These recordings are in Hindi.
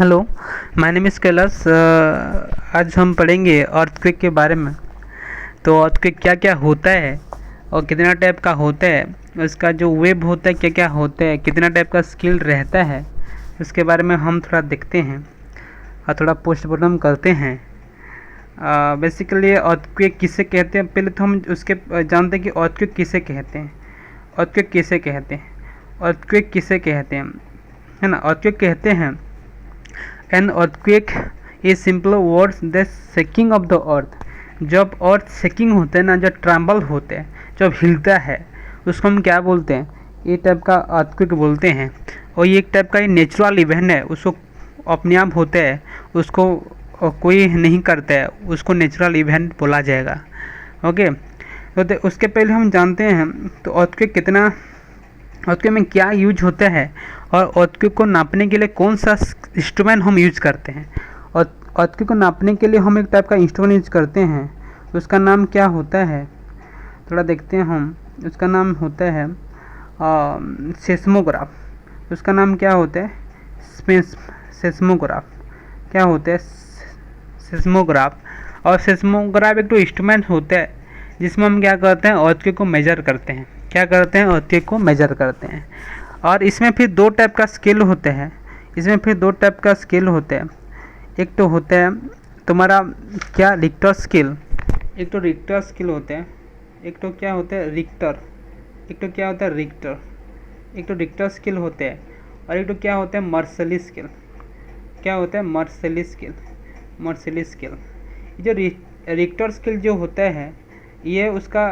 Hello, my name is Kailash. आज हम पढ़ेंगे अर्थक्वेक के बारे में। तो अर्थक्वेक क्या क्या होता है और कितना टाइप का होता है, उसका जो वेब होता है क्या क्या होता है, कितना टाइप का स्किल रहता है, उसके बारे में हम थोड़ा देखते हैं और थोड़ा पोस्टमार्टम करते हैं। बेसिकली अर्थक्वेक किसे कहते हैं, पहले तो हम उसके जानते हैं कि अर्थक्वेक किसे कहते हैं। अर्थक्वेक किसे कहते हैं, अर्थक्वेक किसे कहते हैं, है ना। अर्थक्वेक कहते हैं an earthquake is simple words the shaking of the earth. जब अर्थ शेकिंग होते हैं ना, जब ट्रम्बल होते हैं, जब हिलता है, उसको हम क्या बोलते हैं, ये टाइप का अर्थक्वेक बोलते हैं। और ये एक टाइप का नेचुरल इवेंट है, उसको अपने आप होते हैं, उसको कोई नहीं करता है, उसको नेचुरल इवेंट बोला जाएगा। ओके, तो उसके पहले हम जानते हैं तो अर्थक्वेक कितना, अर्थक्वेक में क्या यूज होता है और अर्थक्वेक को नापने के लिए कौन सा इंस्ट्रूमेंट हम यूज करते हैं। और अर्थक्वेक को नापने के लिए हम एक टाइप का इंस्ट्रूमेंट यूज करते हैं, उसका नाम क्या होता है, थोड़ा देखते हैं हम। उसका नाम होता है सेस्मोग्राफ। उसका नाम क्या होता है, सेस्मोग्राफ। क्या होता है, सेस्मोग्राफ। और सेस्मोग्राफ एक तो इंस्ट्रूमेंट होता है जिसमें हम क्या करते हैं, अर्थक्वेक को मेजर करते हैं। क्या करते हैं, अर्थक्वेक को मेजर करते हैं। और इसमें फिर दो टाइप का स्केल होते हैं, इसमें फिर दो टाइप का स्केल होते हैं। एक तो होता है तुम्हारा क्या, रिक्टर स्केल। एक तो रिक्टर स्केल होते हैं, एक तो क्या होता है रिक्टर, एक तो क्या होता है रिक्टर, एक तो रिक्टर स्केल होते हैं और एक तो क्या होता है मर्सली स्केल। क्या होता है मर्सली स्केल, मर्सली स्केल। जो रिक्टर स्केल जो होता है ये उसका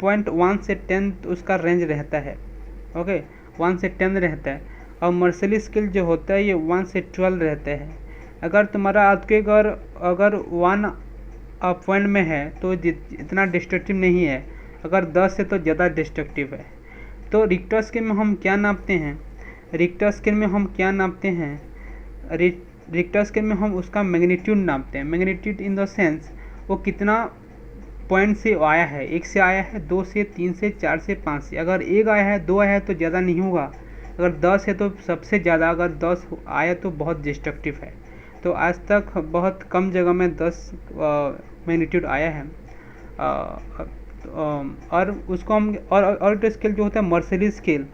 0.1 से 10 उसका रेंज रहता है। ओके, 1 से 10 रहता है। और मर्सली स्केल जो होता है ये 1 से 12 रहता है। अगर तुम्हारा अर्थक्वेक अगर 1 पॉइंट में है तो इतना डिस्ट्रक्टिव नहीं है, अगर 10 है तो ज़्यादा डिस्ट्रक्टिव है। तो रिक्टर स्केल में हम क्या नापते हैं, रिक्टर स्केल में हम क्या नापते हैं, रिक्टर स्केल में हम उसका मैग्नीट्यूड नापते हैं। मैग्नीट्यूड इन द सेंस वो कितना पॉइंट से आया है, 1 से आया है, 2 से, 3 से, 4 से, 5 से। अगर 1 आया है, 2 आया है तो ज़्यादा नहीं होगा। अगर 10 है तो सबसे ज़्यादा, अगर 10 आया तो बहुत डिस्ट्रक्टिव है। तो आज तक बहुत कम जगह में 10 मैग्नीट्यूड आया है। और उसको हम और तो स्केल जो होता है मर्सली स्केल,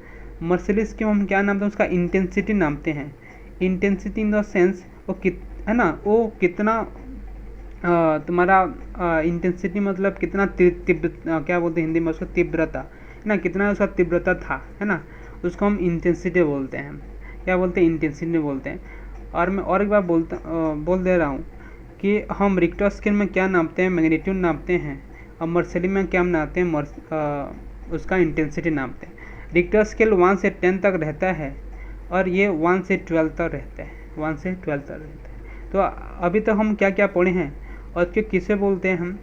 मर्सली स्केल हम क्या नापते हैं, उसका इंटेंसिटी नापते हैं। इंटेंसिटी इन द सेंस वो है ना, वो कितना तुम्हारा इंटेंसिटी मतलब कितना तीव्र, क्या बोलते हैं हिंदी में उसको, तीव्रता है ना, कितना उसका तीव्रता था, है ना, उसको हम इंटेंसिटी बोलते हैं। क्या बोलते हैं, इंटेंसिटी बोलते हैं। और मैं और एक बार बोल दे रहा हूँ कि हम रिक्टर स्केल में क्या नापते हैं, मैग्नीट्यूड नापते हैं। और मर्सली में क्या नापते हैं, उसका इंटेंसिटी नापते हैं। रिक्टर स्केल 1 से 10 तक रहता है और ये 1 से 12 तक रहता है, 1 से 12 तक रहता है। तो अभी तक हम क्या क्या पढ़े हैं, अर्थक्वेक किसे बोलते हैं हम,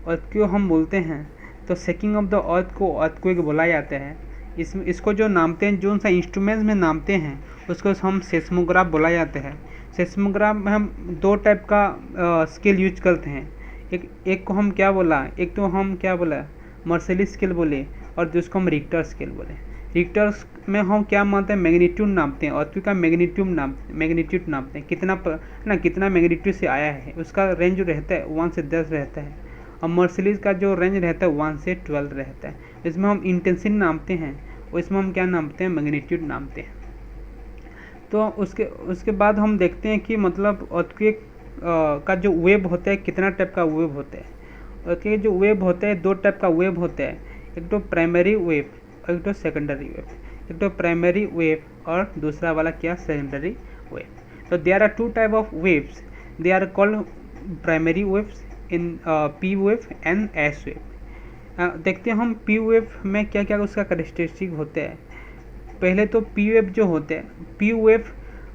अर्थक्वेक हम बोलते हैं तो शेकिंग ऑफ द अर्थ को अर्थक्वेक बोला जाता है। इसको जो नापते हैं, जो सा इंस्ट्रूमेंट्स में नापते हैं उसको हम सेस्मोग्राफ बोला जाता है। सेस्मोग्राफ में हम दो टाइप का स्केल यूज करते हैं। एक को हम क्या बोला, एक तो हम क्या बोला मर्सली स्केल बोले और जिसको हम रिक्टर स्केल बोले। रिक्टर में हम क्या मानते हैं, मैग्नीट्यूड नापते हैं। अर्थक्वेक का मैग्नीट्यूड नापते हैं, कितना ना कितना मैग्नीट्यूड से आया है, उसका रेंज जो रहता है 1 से 10 रहता है। और मर्सलीज का जो रेंज रहता है 1 से 12 रहता है। इसमें हम इंटेंसिटी नापते हैं और इसमें हम क्या नापते हैं, मैग्नीट्यूड नापते हैं। तो उसके बाद हम देखते हैं कि मतलब अर्थक्वेक का जो वेव होता है कितना टाइप का वेव होता है। अर्थक्वेक जो वेव होता है, 2 टाइप का वेव होता है, एक तो प्राइमरी वेव और एक तो सेकेंडरी वेव। एक तो प्राइमरी वेव और दूसरा वाला क्या, सेकेंडरी वेव। तो there are 2 type of waves, they are called primary waves in P wave and S wave. देखते हैं हम पी वेव में क्या क्या उसका कैरेक्टरिस्टिक होते हैं। पहले तो पी वेव जो होते हैं, पी वेव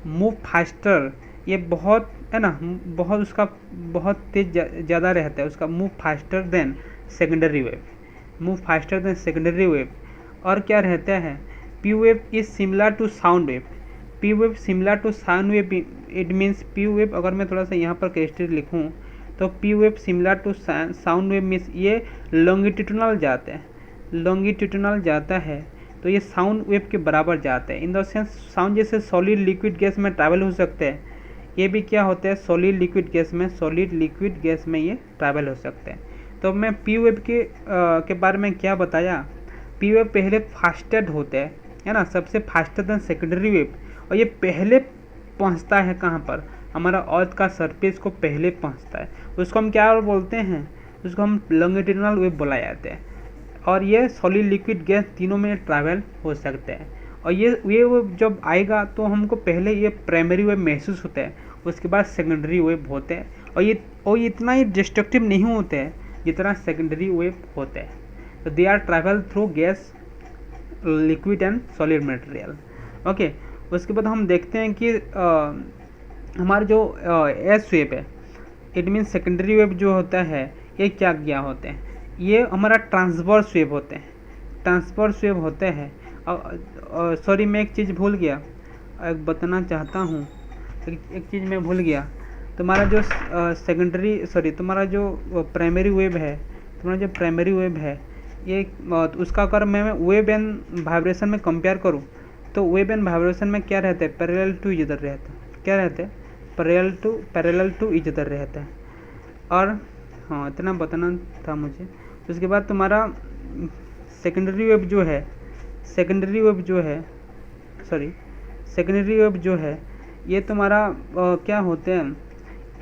मूव फास्टर, ये बहुत है ना, बहुत उसका बहुत तेज ज़्यादा रहता है, उसका move faster than secondary wave, move faster than secondary wave. और क्या रहता है, P wave is similar to sound wave. P wave similar to sound wave, it means P wave, अगर मैं थोड़ा सा यहाँ पर कैरेक्टरिस्टिक लिखूँ तो P wave similar to sound wave means ये लॉन्गिट्यूडनल जाता है, लॉन्गिट्यूडनल जाता है तो ये साउंड वेव के बराबर जाता है। इन द सेंस साउंड जैसे सॉलिड लिक्विड गैस में ट्रैवल हो सकते हैं, ये भी क्या होता है, सॉलिड लिक्विड गैस में, सॉलिड लिक्विड गैस में ये ट्रैवल हो सकते हैं। तो मैं पी वेव के बारे में क्या बताया, पी वेव पहले फास्टेड होते हैं, है ना, सबसे फास्टर देन सेकेंडरी वेव, और ये पहले पहुंचता है कहाँ पर, हमारा अर्थ का सरफेस को पहले पहुंचता है, उसको हम क्या बोलते हैं, उसको हम लॉन्गिट्यूडिनल वेव बोला जाता है। और ये सॉलिड लिक्विड गैस तीनों में ट्रैवल हो सकते हैं। और ये वेव जब आएगा तो हमको पहले ये प्राइमरी वेव महसूस होता है, उसके बाद सेकेंडरी वेव होते हैं, और ये इतना ही डिस्ट्रक्टिव नहीं होते हैं जितना सेकेंडरी वेव होते हैं। तो they are travel through gas, liquid and solid material. Okay, उसके बाद हम देखते हैं कि हमारा जो एस वेव है, इट मीन सेकेंडरी वेव जो होता है, ये क्या होते हैं, ये हमारा ट्रांसवर्स वेव होते हैं, ट्रांसवर्स वेव होते हैं। सॉरी, मैं एक चीज़ भूल गया, एक बताना चाहता हूँ, एक चीज़ मैं भूल गया। तुम्हारा जो तुम्हारा जो प्राइमरी वेव है, तुम्हारा जो प्राइमरी वेव है, ये उसका अगर मैं वेव एंड वाइब्रेशन में कंपेयर करूँ तो वेव एंड वाइब्रेशन में क्या रहता है, पैरेलल टू ईच अदर रहता है, क्या रहता है, पैरेलल टू ईच अदर रहता है। और हाँ, इतना बताना था मुझे। उसके बाद तुम्हारा सेकेंडरी वेव जो है, सेकेंडरी वेव जो है ये तुम्हारा क्या होते हैं,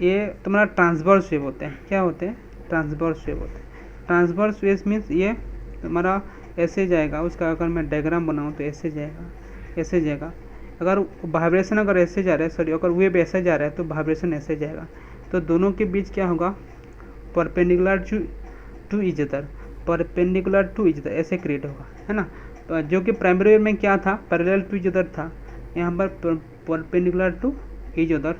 ये तुम्हारा ट्रांसवर्स वेव होते हैं। क्या होते हैं, ट्रांसवर्स वेव होते हैं। ट्रांसवर्स वेव मीन्स ये तुम्हारा ऐसे जाएगा, उसका अगर मैं डायग्राम बनाऊँ तो ऐसे जाएगा। अगर वाइब्रेशन अगर ऐसे जा रहा है, अगर वेव ऐसे जा रहा है तो वाइब्रेशन ऐसे जाएगा। तो दोनों के बीच क्या होगा, परपेंडिकुलर टू ईच अदर, ऐसे क्रिएट होगा, है ना। तो जो कि प्राइमरी वेव में क्या था, पैरेलल टू ईच अदर था, यहाँ पर परपेंडिकुलर टू ईच अदर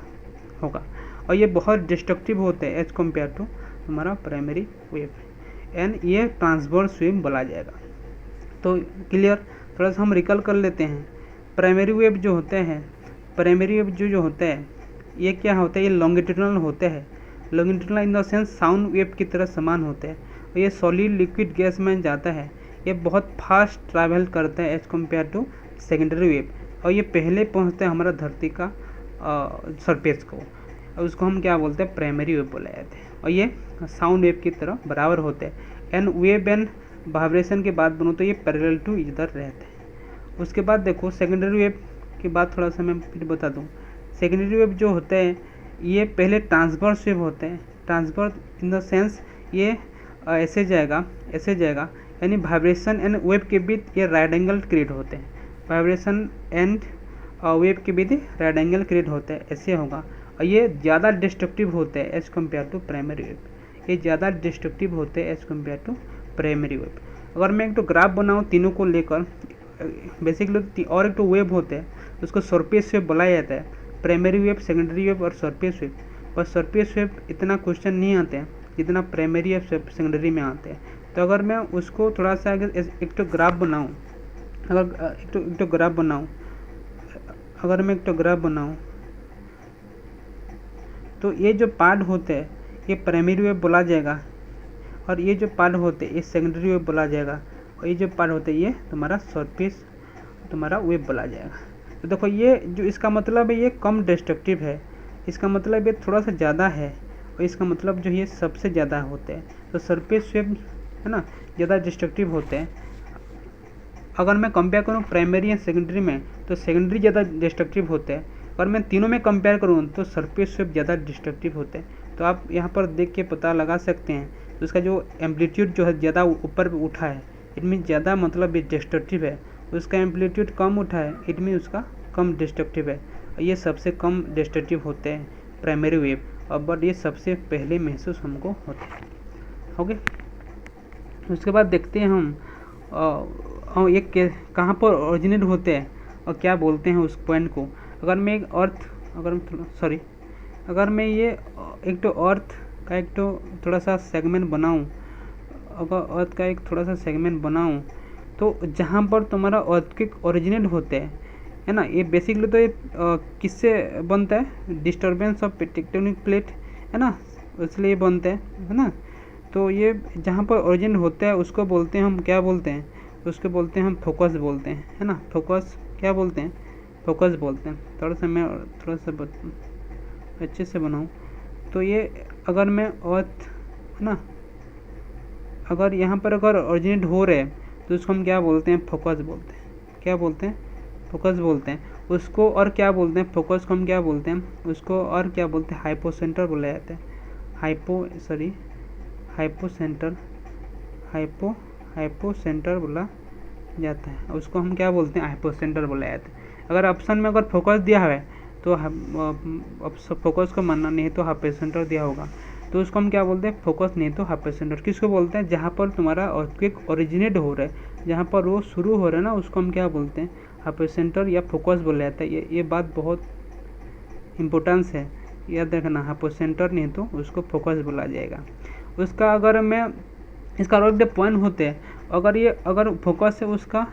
होगा। और ये बहुत डिस्ट्रक्टिव होते हैं एज कम्पेयर टू हमारा प्राइमरी वेव, एंड ये ट्रांसवर्स वेव बोला जाएगा। तो क्लियर, थोड़ा सा हम रिकॉल कर लेते हैं। प्राइमरी वेव जो होते हैं, जो होते हैं, ये क्या होता है, ये लॉन्गिट्यूडिनल होते हैं। Longitudinal in the sense sound wave की तरह समान होते हैं। और ये सॉलिड लिक्विड गैस में जाता है, ये बहुत फास्ट ट्रैवल करते हैं as compare to secondary wave, और ये पहले पहुंचते हैं हमारा धरती का सरफेस को, और उसको हम क्या बोलते हैं, प्राइमरी वेव बोला जाते हैं। और ये साउंड वेव की तरह बराबर होते हैं, एंड वेव एंड वाइब्रेशन के बाद दोनों तो ये पैरेलल टू ईच अदर रहते हैं। उसके बाद देखो सेकेंडरी वेव के बाद थोड़ा सा मैं फिर बता दूँ। सेकेंडरी वेव जो होते हैं ये पहले ट्रांसवर्स वेव होते हैं। ट्रांसवर्स इन द सेंस ये ऐसे जाएगा, यानी वाइब्रेशन एंड वेव के बीच ये राइट एंगल क्रिएट होते हैं। वाइब्रेशन एंड वेव के बीच राइट एंगल क्रिएट होते हैं, ऐसे होगा। और ये ज़्यादा डिस्ट्रक्टिव होते हैं as compare to primary wave, ये ज़्यादा डिस्ट्रक्टिव होते हैं as compare to primary wave. अगर मैं एक तो ग्राफ बनाऊँ तीनों को लेकर, बेसिकली और एक तो वेव होते हैं, उसको सरफेस वेव बोला जाता है, प्राइमरी वेव, सेकेंडरी वेव और सरफेस वेव। पर सरफेस वेव इतना क्वेश्चन नहीं आते हैं जितना प्राइमरी या सेकेंडरी में आते हैं। तो अगर मैं उसको थोड़ा सा अगर एक तो ग्राफ बनाऊँ, अगर मैं एक तो ग्राफ बनाऊँ तो ये जो पार्ट होते हैं ये प्राइमरी वेव बोला जाएगा, और ये जो पार्ट होते हैं ये सेकेंडरी वेव बोला जाएगा, और ये जो पार्ट होते हैं ये तुम्हारा सरफेस तुम्हारा वेव बोला जाएगा। तो देखो ये जो इसका मतलब है ये कम डिस्ट्रक्टिव है, इसका मतलब ये थोड़ा सा ज़्यादा है, और इसका मतलब जो ये सबसे ज़्यादा होते हैं। तो सरफेस वेव है ना ज़्यादा डिस्ट्रक्टिव होते हैं। अगर मैं कंपेयर करूँ प्राइमरी या सेकेंडरी में तो सेकेंडरी ज़्यादा डिस्ट्रक्टिव होते हैं। अगर मैं तीनों में कंपेयर करूँ तो सरफेस वेव ज़्यादा डिस्ट्रक्टिव होते हैं। तो आप यहाँ पर देख के पता लगा सकते हैं, तो उसका जो एम्पलीट्यूड जो है ज़्यादा ऊपर उठा है, इट मीन ज़्यादा मतलब ये डिस्ट्रक्टिव है। उसका एम्पलीट्यूड कम उठा है, इट मीन उसका कम डिस्ट्रक्टिव है। और ये सबसे कम डिस्ट्रक्टिव होते हैं प्राइमरी वेव, और बट ये सबसे पहले महसूस हमको होते हैं। ओके, उसके बाद देखते हैं हम ये कहाँ पर ओरिजिनेट होते हैं और क्या बोलते हैं उस पॉइंट को। अगर मैं एक अगर मैं ये एक तो अर्थ का एक तो थोड़ा सा सेगमेंट बनाऊँ, अगर अर्थ का एक थोड़ा सा सेगमेंट बनाऊँ तो जहाँ पर तुम्हारा अर्थक्वेक ओरिजिनेट होते हैं, है ना, ये बेसिकली तो ये किससे बनता है, डिस्टर्बेंस ऑफ टेक्टोनिक प्लेट, है ना, इसलिए बनते हैं, है ना। तो ये जहाँ पर ओरिजिन होता है उसको बोलते हैं हम, क्या बोलते हैं, उसको बोलते हैं हम फोकस बोलते हैं, है ना। फोकस क्या बोलते हैं, फोकस बोलते हैं। थोड़ा सा मैं अच्छे से बनाऊँ तो ये अगर मैं अर्थ है ना, अगर यहाँ पर अगर ओरिजिनेट हो रहे हैं तो उसको हम क्या बोलते हैं, फोकस बोलते हैं। क्या बोलते हैं, फोकस बोलते हैं उसको। और क्या बोलते हैं, फोकस को हम क्या बोलते हैं उसको, और क्या बोलते हैं, हाइपोसेंटर बोला जाता है। हाइपोसेंटर हाइपोसेंटर बोला जाता है, उसको हम क्या बोलते हैं, हाइपोसेंटर बोला जाता है। अगर ऑप्शन में अगर फोकस दिया है तो फोकस को मानना, नहीं तो हाइपोसेंटर दिया होगा तो उसको हम क्या बोलते हैं, फोकस नहीं तो हाइपोसेंटर। किसको बोलते हैं, जहाँ पर तुम्हारा अर्थक्वेक ओरिजिनेट हो रहा है, जहाँ पर वो शुरू हो रहा है ना, उसको हम क्या बोलते हैं, हाइपोसेंटर या फोकस बोला जाता है। ये बात बहुत इम्पोर्टेंस है, याद रखना। हाइपोसेंटर नहीं तो उसको फोकस बोला जाएगा। उसका अगर मैं इसका और पॉइंट होते हैं, अगर फोकस है उसका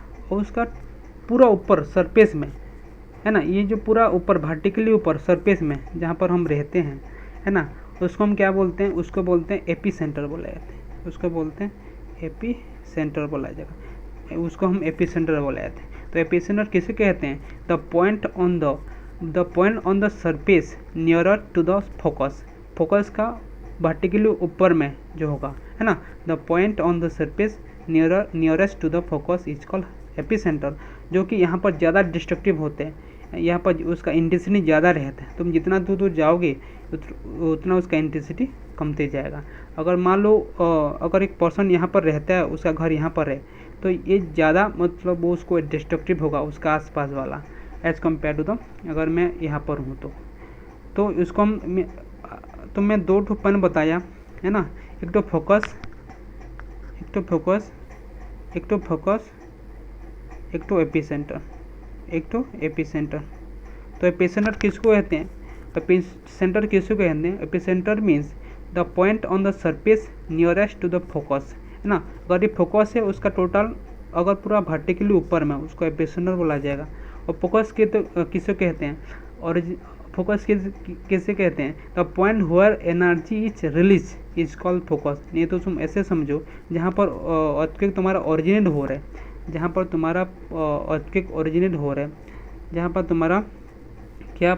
पूरा ऊपर सरफेस में है ना, ये जो पूरा ऊपर वर्टिकली ऊपर सरफेस में जहाँ पर हम रहते हैं है ना, उसको हम क्या बोलते हैं, उसको बोलते हैं एपी सेंटर बोला जाता है। उसको बोलते हैं एपी सेंटर बोला जाएगा, उसको हम एपी सेंटर बोला जाता है। तो एपी सेंटर किसे कहते हैं, the point on the surface nearer to the focus. Focus का वर्टिकली ऊपर में जो होगा है ना, the point on the surface nearest to the focus is called epicentre. जो कि यहाँ पर ज़्यादा डिस्ट्रक्टिव होते हैं, यहाँ पर उसका इंटेंसिटी ज़्यादा रहता है। तुम जितना दूर जाओगे उतना उसका इंटेंसिटी कमते जाएगा। अगर मान लो अगर एक पर्सन यहाँ पर रहता है, उसका घर यहाँ पर है, तो ये ज़्यादा मतलब वो उसको डिस्ट्रक्टिव होगा उसका आसपास वाला, एज़ कम्पेयर टू द अगर मैं यहाँ पर हूँ तो इसको मैं दो पॉइंट बताया है ना, एक तो फोकस एक तो एपीसेंटर। तो एपीसेंटर किसको कहते हैं, एपीसेंटर किसको कहते हैं, epicentre means the point on the surface nearest to the focus है ना। अगर ये फोकस है उसका टोटल अगर पूरा वर्टिकली ऊपर में, उसको एपीसेंटर बोला जाएगा। और फोकस के तो किसे कहते हैं, और फोकस किसे कहते हैं, the point हुएर energy is release is called focus. नहीं तो तुम ऐसे समझो, जहाँ पर अर्थक्वेक तुम्हारा ओरिजिनेट हो रहा है, जहाँ पर तुम्हारा अर्थक्वेक ओरिजिनेट हो रहा है, जहाँ पर तुम्हारा क्या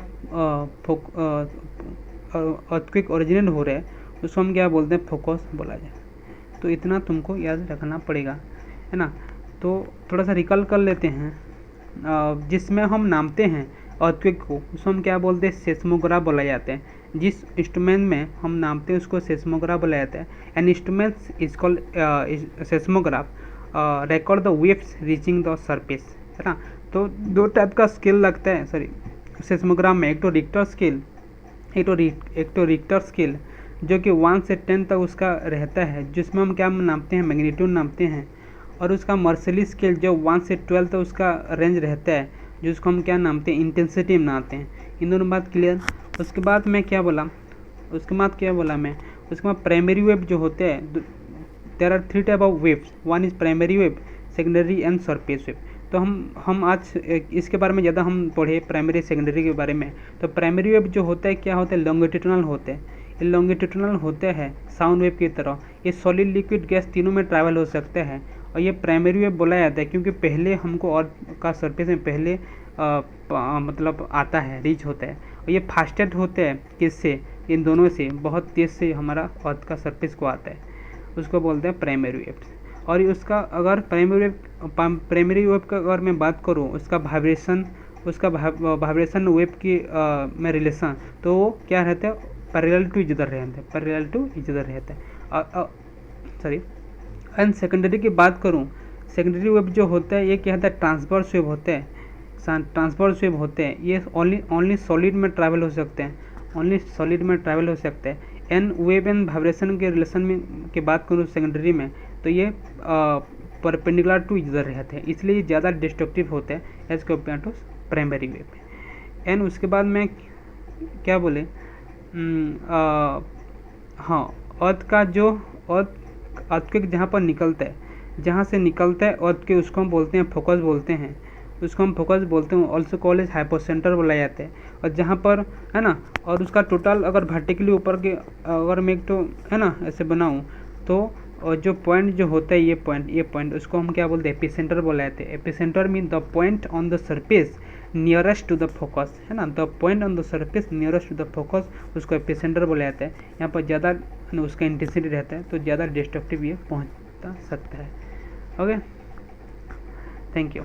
अर्थक्वेक ओरिजिनेट हो रहा है, उसको हम क्या बोलते हैं, फोकस बोला जाए। तो इतना तुमको याद रखना पड़ेगा है ना। तो थोड़ा सा रिकॉल कर लेते हैं, जिसमें हम नापते हैं अर्थक्वेक को, उसको हम क्या बोलते हैं, सेस्मोग्राफ बोला जाता है। जिस इंस्ट्रूमेंट में हम नापते हैं उसको सेस्मोग्राफ बोला जाता है। An instrument is called seismograph record the waves reaching the surface है ना। तो दो टाइप का स्केल लगता है सेस्मोग्राफ में, एक तो रिक्टर स्केल, एक तो रिक्टर स्केल जो कि 1 से 10 तक उसका रहता है, जिसमें हम क्या नापते हैं, मैग्नीट्यूड नापते हैं। और उसका मर्सली स्केल जो 1 से 12 तक उसका रेंज रहता है, जिसको हम क्या नापते हैं, इंटेंसिटी नापते हैं। इन दोनों बात क्लियर। उसके बाद मैं क्या बोला, उसके बाद प्राइमरी वेव जो होते हैं, there are 3 type of waves, one is primary wave, secondary and surface wave. तो हम आज इसके बारे में ज़्यादा हम पढ़े प्राइमरी सेकेंडरी के बारे में। तो प्राइमरी वेव जो होता है क्या होता है, लॉन्गिट्यूडनल होते हैं। ये लॉन्गिट्यूडनल होते हैं साउंड वेव की तरह, ये सॉलिड लिक्विड गैस तीनों में ट्रैवल हो सकते हैं। और ये प्राइमरी वेव बोला जाता है क्योंकि पहले हमको अर्थ का सरफेस में पहले मतलब आता है, रीच होता है। और ये फास्टेस्ट होते हैं किससे, इन दोनों से बहुत तेज़ से हमारा अर्थ का सरफेस को आता है, उसको बोलते हैं प्राइमरी वेव। और उसका अगर प्राइमरी वेव का अगर मैं बात करूँ, उसका वाइब्रेशन वेव की में रिलेशन, तो वो क्या रहता है, पैरेलल टू इच अदर रहता है। सॉरी। एंड सेकेंडरी की बात करूँ, सेकेंडरी वेव जो होता है ये क्या होता है, ट्रांसवर्स वेव होते हैं। ये ओनली सॉलिड में ट्रैवल हो सकते हैं, एंड वेव एंड वाइब्रेशन के रिलेशन में की बात करूँ सेकेंडरी में, तो ये परपेंडिकुलर टू इच अदर रहते हैं, इसलिए ये ज़्यादा डिस्ट्रक्टिव होते हैं as compare to primary wave. And उसके बाद में क्या बोले, हाँ, अर्थ का जो अर्थक्वेक जहाँ पर निकलता है, अर्थ के, उसको हम बोलते हैं फोकस बोलते हैं, ऑल्सो कॉल्ड एज हाइपोसेंटर बोला जाता है। और जहाँ पर है ना, और उसका टोटल अगर वर्टिकली ऊपर के अगर मैं एक तो है ना ऐसे बनाऊँ, तो और जो पॉइंट जो होता है, ये पॉइंट उसको हम क्या बोलते हैं, एपीसेंटर बोला जाता है। Epicentre mean the point on the surface nearest to the focus, है ना, the point on the surface nearest to the focus, उसको एपिसेंटर बोला जाता है। यहाँ पर ज़्यादा उसका इंटेंसिटी रहता है तो ज़्यादा डिस्ट्रक्टिव ये पहुँच सकता है। Okay, thank you.